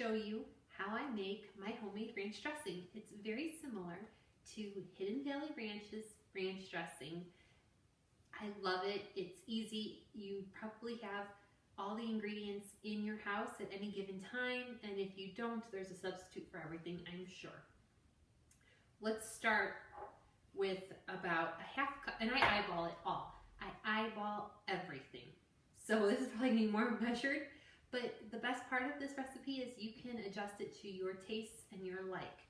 show you how I make my homemade ranch dressing. It's very similar to Hidden Valley Ranch's ranch dressing. I love it. It's easy. You probably have all the ingredients in your house at any given time, and if you don't, there's a substitute for everything, I'm sure. Let's start with about a half cup, and I eyeball it all. I eyeball everything. So this is probably going to be more measured, but the best part of this recipe is you can adjust it to your tastes and your like.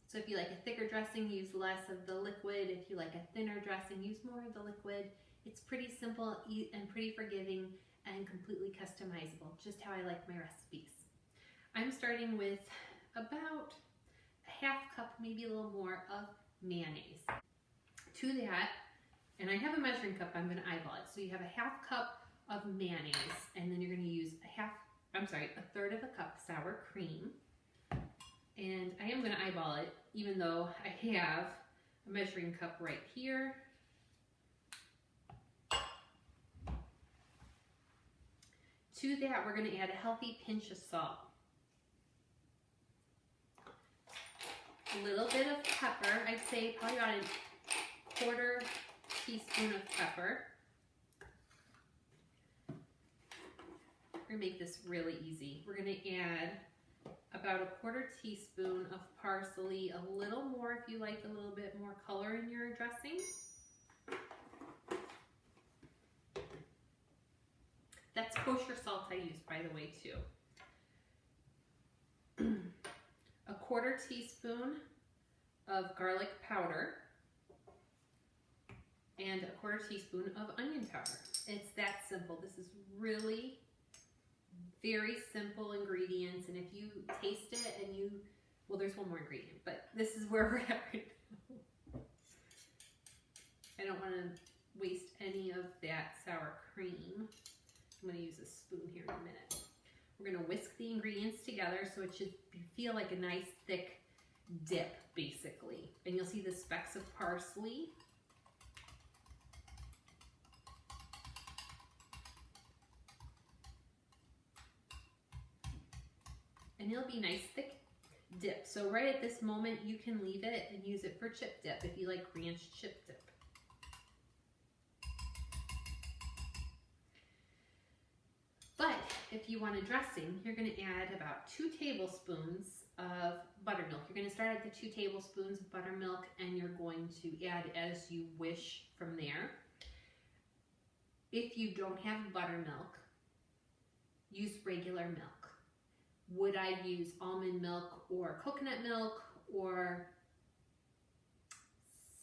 So if you like a thicker dressing, use less of the liquid. If you like a thinner dressing, use more of the liquid. It's pretty simple and pretty forgiving and completely customizable, just how I like my recipes. I'm starting with about a half cup, maybe a little more, of mayonnaise. To that, and I have a measuring cup, I'm going to eyeball it. So you have a half cup of mayonnaise, and then you're going to use a third of a cup sour cream. And I am going to eyeball it, even though I have a measuring cup right here. To that, we're going to add a healthy pinch of salt. A little bit of pepper, I'd say probably about a quarter teaspoon of pepper. We're going to make this really easy. We're going to add about a quarter teaspoon of parsley, a little more if you like a little bit more color in your dressing. That's kosher salt I use, by the way, too. A quarter teaspoon of garlic powder and a quarter teaspoon of onion powder. It's that simple. This is really very simple ingredients, and if you taste it and well, there's one more ingredient, but this is where we're at right now. I don't want to waste any of that sour cream. I'm going to use a spoon here in a minute. We're going to whisk the ingredients together so it should feel like a nice thick dip, basically. And you'll see the specks of parsley. And it'll be nice thick dip. So right at this moment, you can leave it and use it for chip dip if you like ranch chip dip. But if you want a dressing, you're going to add about 2 tablespoons of buttermilk. You're going to start at the 2 tablespoons of buttermilk, and you're going to add as you wish from there. If you don't have buttermilk, use regular milk. Would I use almond milk or coconut milk or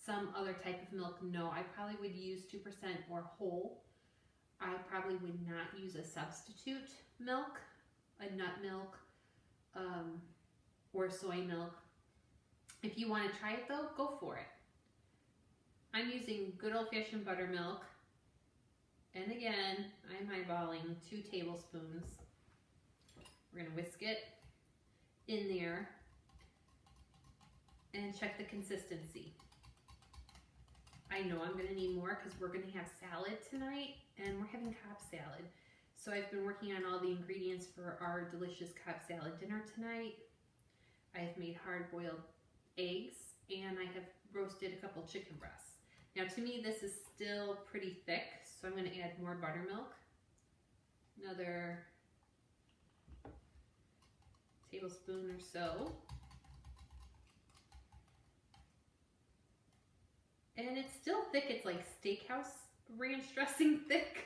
some other type of milk? No, I probably would use 2% or whole. I probably would not use a substitute milk, a nut milk, or soy milk. If you want to try it though, go for it. I'm using good old-fashioned buttermilk, and again, I'm eyeballing 2 tablespoons. We're going to whisk it in there and check the consistency. I know I'm going to need more because we're going to have salad tonight, and we're having Cobb salad. So I've been working on all the ingredients for our delicious Cobb salad dinner tonight. I have made hard-boiled eggs, and I have roasted a couple chicken breasts. Now to me this is still pretty thick, so I'm going to add more buttermilk. Another tablespoon or so. And it's still thick. It's like steakhouse ranch dressing thick.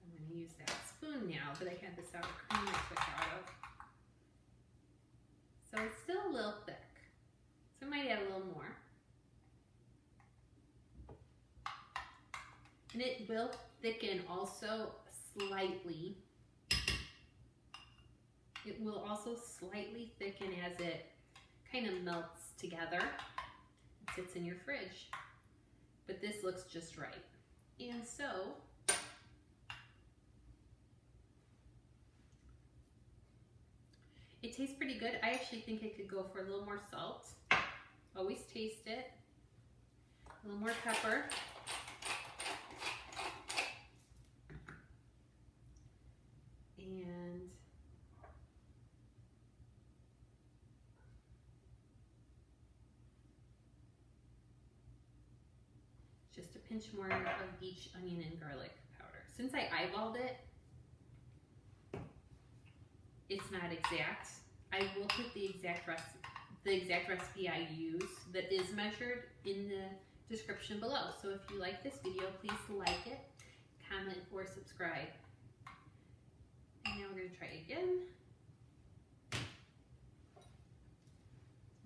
I'm going to use that spoon now, but I had the sour cream I took out of. So it's still a little thick. So I might add a little more. And it will thicken also slightly. It will also slightly thicken as it kind of melts together. It sits in your fridge. But this looks just right. And so, it tastes pretty good. I actually think it could go for a little more salt. Always taste it. A little more pepper. And just a pinch more of each onion and garlic powder. Since I eyeballed it, it's not exact. I will put the exact recipe I use that is measured in the description below. So if you like this video, please like it, comment, or subscribe. And now we're going to try again.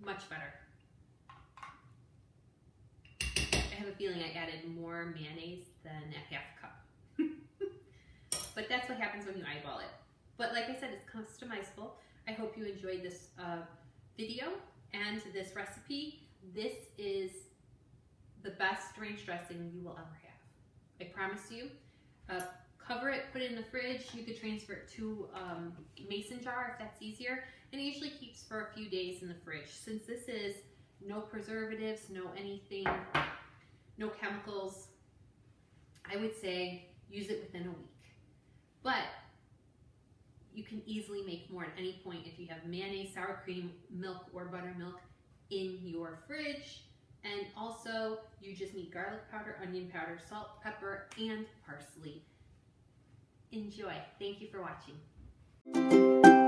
Much better. I have a feeling I added more mayonnaise than a half cup. But that's what happens when you eyeball it. But like I said, it's customizable. I hope you enjoyed this video and this recipe. This is the best ranch dressing you will ever have. I promise you. Cover it, put it in the fridge. You could transfer it to a mason jar if that's easier. And it usually keeps for a few days in the fridge. Since this is no preservatives, no anything, no chemicals, I would say use it within a week. But you can easily make more at any point if you have mayonnaise, sour cream, milk, or buttermilk in your fridge. And also, you just need garlic powder, onion powder, salt, pepper, and parsley. Enjoy. Thank you for watching.